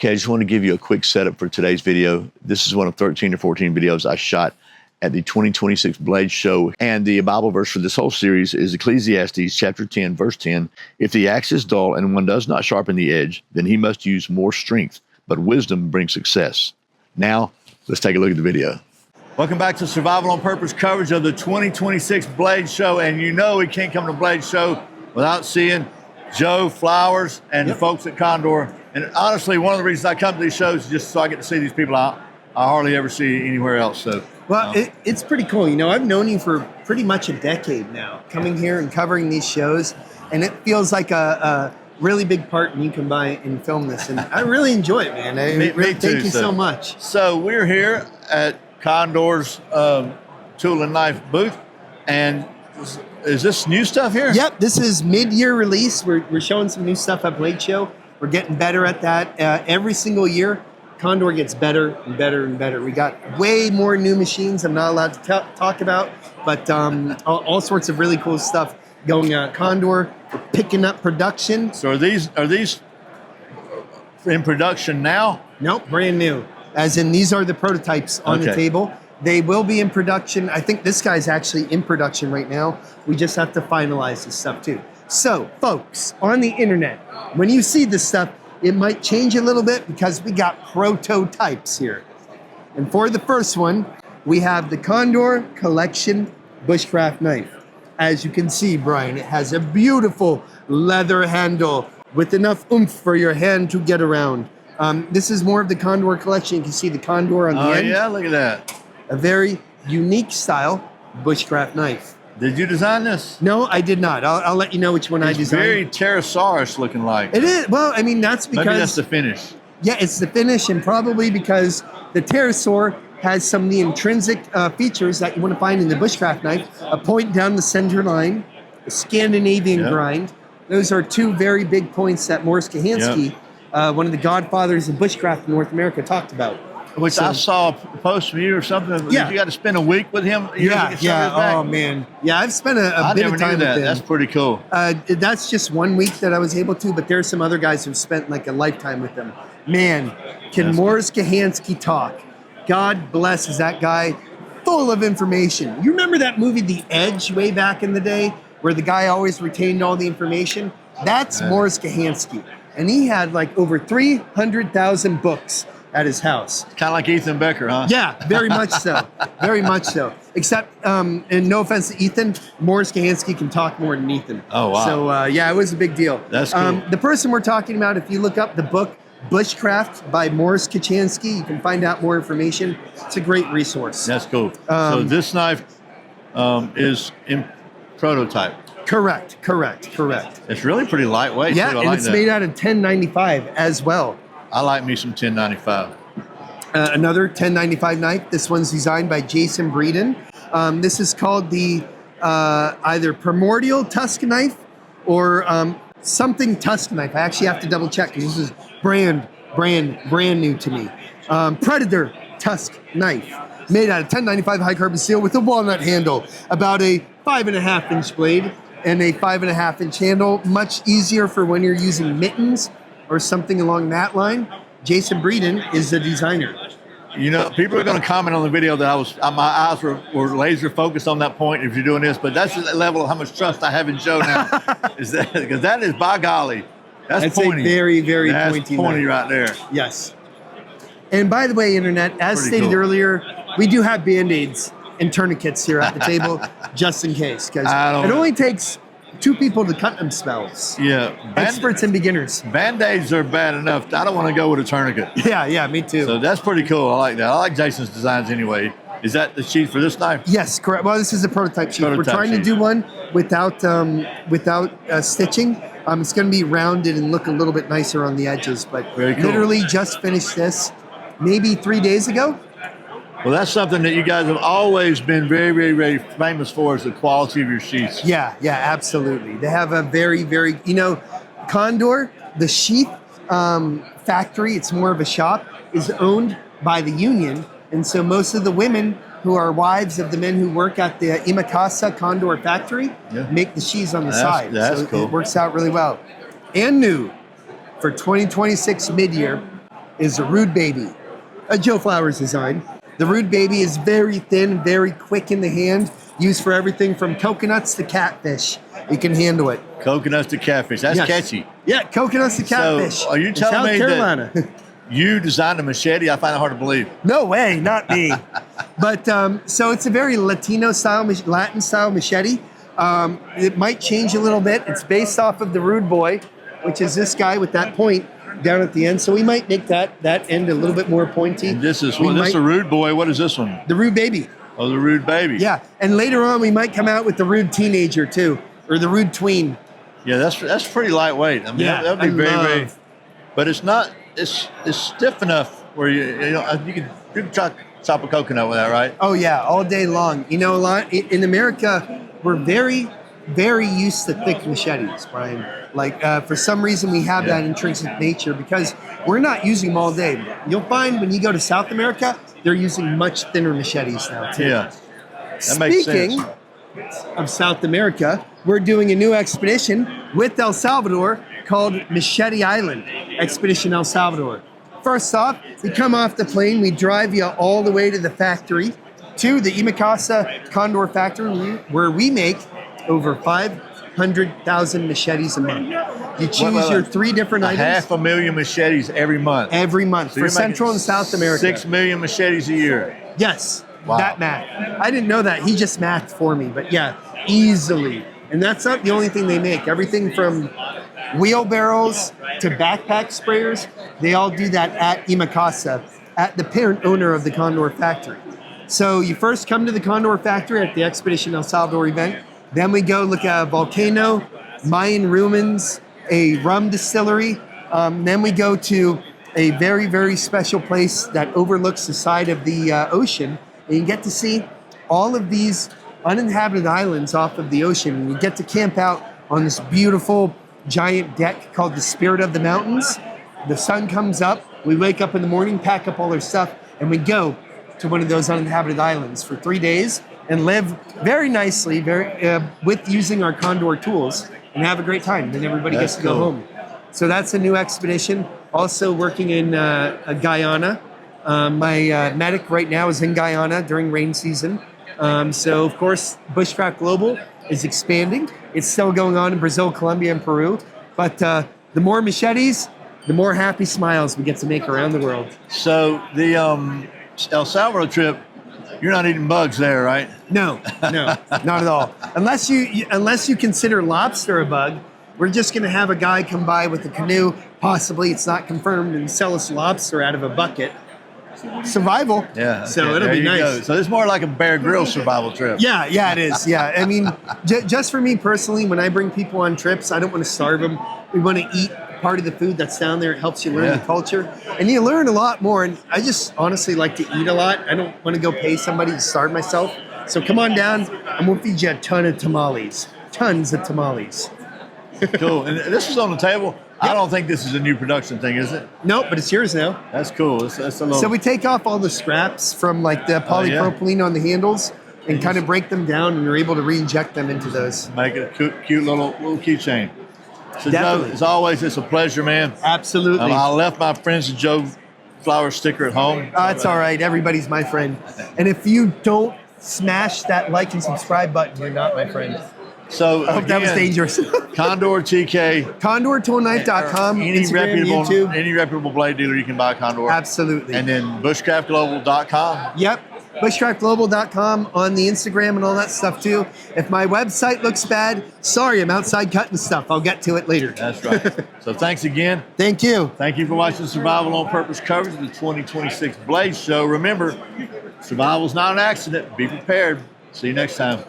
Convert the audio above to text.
Okay, I just want to give you a quick setup for today's video. This is one of 13 or 14 videos I shot at the 2026 Blade Show. And the Bible verse for this whole series is Ecclesiastes chapter 10, verse 10. If the axe is dull and one does not sharpen the edge, then he must use more strength, but wisdom brings success. Now, let's take a look at the video. Welcome back to Survival on Purpose coverage of the 2026 Blade Show. And you know we can't come to Blade Show without seeing Joe Flowers and the folks at Condor. And honestly, one of the reasons I come to these shows is just so I get to see these people I hardly ever see anywhere else. So, well, it's pretty cool. You know, I've known you for pretty much a decade now, coming here and covering these shows, and it feels like a really big part when you come by and film this. And I really enjoy it, man. Thank you so much. So we're here at Condor's tool and knife booth, and is this new stuff here? Yep, this is mid-year release. We're showing some new stuff at Blade Show. We're getting better at that. Every single year, Condor gets better and better and better. We got way more new machines I'm not allowed to talk about, but all sorts of really cool stuff going on at Condor. We're picking up production. So are these in production now? Nope, brand new. As in, these are the prototypes on the table. They will be in production. I think this guy's actually in production right now. We just have to finalize this stuff too. So, folks, on the internet, when you see this stuff, it might change a little bit because we got prototypes here. And for the first one, we have the Condor Collection Bushcraft knife. As you can see, Brian, it has a beautiful leather handle with enough oomph for your hand to get around. This is more of the Condor collection. You can see the Condor on the end. Oh, yeah, look at that. A very unique style Bushcraft knife. Did you design this? No, I did not. I'll let you know which one I designed. Very pterosaurus looking like. It is. Well, I mean, that's because... Maybe that's the finish. Yeah, it's the finish, and probably because the pterosaur has some of the intrinsic features that you want to find in the Bushcraft knife. A point down the center line, a Scandinavian grind. Those are two very big points that Morris Kahansky, one of the godfathers of Bushcraft in North America, talked about. Which I saw a post from you or something. Yeah. You got to spend a week with him. Yeah. Oh, man. Yeah, I've spent a bit of time with him. That's pretty cool. That's just 1 week that I was able to, but there's some other guys who've spent like a lifetime with him. Man, can Morris Kahansky talk? God bless, is that guy full of information. You remember that movie, The Edge, way back in the day, where the guy always retained all the information? That's Morris Kahansky. And he had like over 300,000 books at his house. Kind of like Ethan Becker, huh? Yeah, very much so. Very much so. Except, and no offense to Ethan, Morris Kahansky can talk more than Ethan. Oh, wow. So, yeah, it was a big deal. That's cool. The person we're talking about, if you look up the book, Bushcraft by Morris Kahansky, you can find out more information. It's a great resource. That's cool. So this knife is in prototype. Correct. It's really pretty lightweight. Yeah, too. and it's made out of 1095 as well. I like me some 1095. Another 1095 knife. This one's designed by Jason Breeden. This is called the either Primordial Tusk knife or something Tusk knife. I actually have to double check because this is brand new to me. Predator Tusk knife, made out of 1095 high carbon steel with a walnut handle, about a 5.5 inch blade and a 5.5 inch handle. Much easier for when you're using mittens or something along that line. Jason Breeden is the designer. You know, people are going to comment on the video that my eyes were laser focused on that point if you're doing this, but that's the level of how much trust I have in Joe now. Is that because that is, by golly, that's pointy. A very, very pointy knife. Right there. Yes. And by the way, Internet, as stated earlier, we do have Band-Aids and tourniquets here at the table, just in case, because it only takes 2 people to cut themselves. Yeah. Experts and beginners. Band-Aids are bad enough. I don't want to go with a tourniquet. Yeah, me too. So that's pretty cool. I like that. I like Jason's designs anyway. Is that the sheath for this knife? Yes, correct. Well, this is a prototype sheath. We're trying to do one without stitching. It's going to be rounded and look a little bit nicer on the edges, but literally just finished this maybe 3 days ago. Well, that's something that you guys have always been very, very, very famous for, is the quality of your sheaths. Yeah, absolutely. They have a very, very, Condor, the sheath factory, it's more of a shop, is owned by the union. And so most of the women who are wives of the men who work at the Imakasa Condor factory make the sheaths on the side. That's so cool. It works out really well. And new for 2026 mid-year is a Rude Baby, a Joe Flowers design. The Rude Baby is very thin, very quick in the hand, used for everything from coconuts to catfish. You can handle it. Coconuts to catfish. That's catchy. Yeah, coconuts to catfish. So are you telling me that you designed a machete? I find it hard to believe. No way, not me. But so it's a very Latino style, Latin style machete. It might change a little bit. It's based off of the Rude Boy, which is this guy with that point down at the end. So we might make that end a little bit more pointy. And this is a Rude Boy. What is this one? The Rude Baby. Oh, the Rude Baby. Yeah, and later on we might come out with the Rude Teenager too, or the Rude Tween. Yeah, that's pretty lightweight. I mean, yeah, that would be very, but it's not. It's stiff enough where you can chop a coconut with that, right? Oh yeah, all day long. You know, a lot in America, we're very, very used to thick machetes, Brian. Like for some reason we have that intrinsic nature because we're not using them all day. You'll find when you go to South America, they're using much thinner machetes now too. Yeah, that makes sense. Speaking of South America, we're doing a new expedition with El Salvador called Machete Island, Expedition El Salvador. First off, we come off the plane, we drive you all the way to the factory, to the Imacasa Condor factory, where we make over 500,000 machetes a month. You choose your 3 different items. 500,000 machetes every month. Every month So for Central and South America. 6 million machetes a year. Yes, Wow. that math. I didn't know that. He just mathed for me, but yeah, easily. And that's not the only thing they make. Everything from wheelbarrows to backpack sprayers, they all do that at Imacasa, at the parent owner of the Condor factory. So you first come to the Condor factory at the Expedition El Salvador event. Then we go look at a volcano, Mayan ruins, a rum distillery. Then we go to a very, very special place that overlooks the side of the ocean. And you get to see all of these uninhabited islands off of the ocean. And you get to camp out on this beautiful giant deck called the Spirit of the Mountains. The sun comes up. We wake up in the morning, pack up all our stuff, and we go to one of those uninhabited islands for 3 days and live very nicely, with using our Condor tools and have a great time. Then everybody gets to go home. So that's a new expedition. Also working in Guyana. My medic right now is in Guyana during rain season. So of course, Bushcraft Global is expanding. It's still going on in Brazil, Colombia, and Peru. But the more machetes, the more happy smiles we get to make around the world. So the El Salvador trip, you're not eating bugs there, right? No, not at all. Unless you consider lobster a bug, we're just going to have a guy come by with a canoe, possibly, it's not confirmed, and sell us lobster out of a bucket. Survival. Yeah. So okay, it'll be nice. Go. So it's more like a Bear Grylls survival trip. Yeah, it is. Yeah, I mean, just for me personally, when I bring people on trips, I don't want to starve them. We want to eat part of the food that's down there. It helps you learn the culture, and you learn a lot more. And I just honestly like to eat a lot. I don't want to go pay somebody to starve myself. So come on down, and we'll feed you a ton of tamales. Tons of tamales. Cool. And this is on the table. I don't think this is a new production thing, is it? Nope, but it's yours now. That's cool. That's a little... So we take off all the scraps from like the polypropylene on the handles and kind of break them down, and you're able to re-inject them into those. Make it a cute little keychain. So Definitely. Joe, as always, it's a pleasure, man. Absolutely. I left my friends Joe Flower sticker at home. It's all right. Everybody's my friend. And if you don't smash that like and subscribe button, you're not my friend. So I hope that was dangerous. Condor TK. CondorToolKnife.com. Instagram, any reputable blade dealer you can buy Condor. Absolutely. And then bushcraftglobal.com. Yep. Bushcraftglobal.com on the Instagram and all that stuff too. If my website looks bad, sorry, I'm outside cutting stuff. I'll get to it later. That's right. So thanks again. Thank you. Thank you for watching Survival on Purpose coverage of the 2026 Blade Show. Remember, survival's not an accident. Be prepared. See you next time.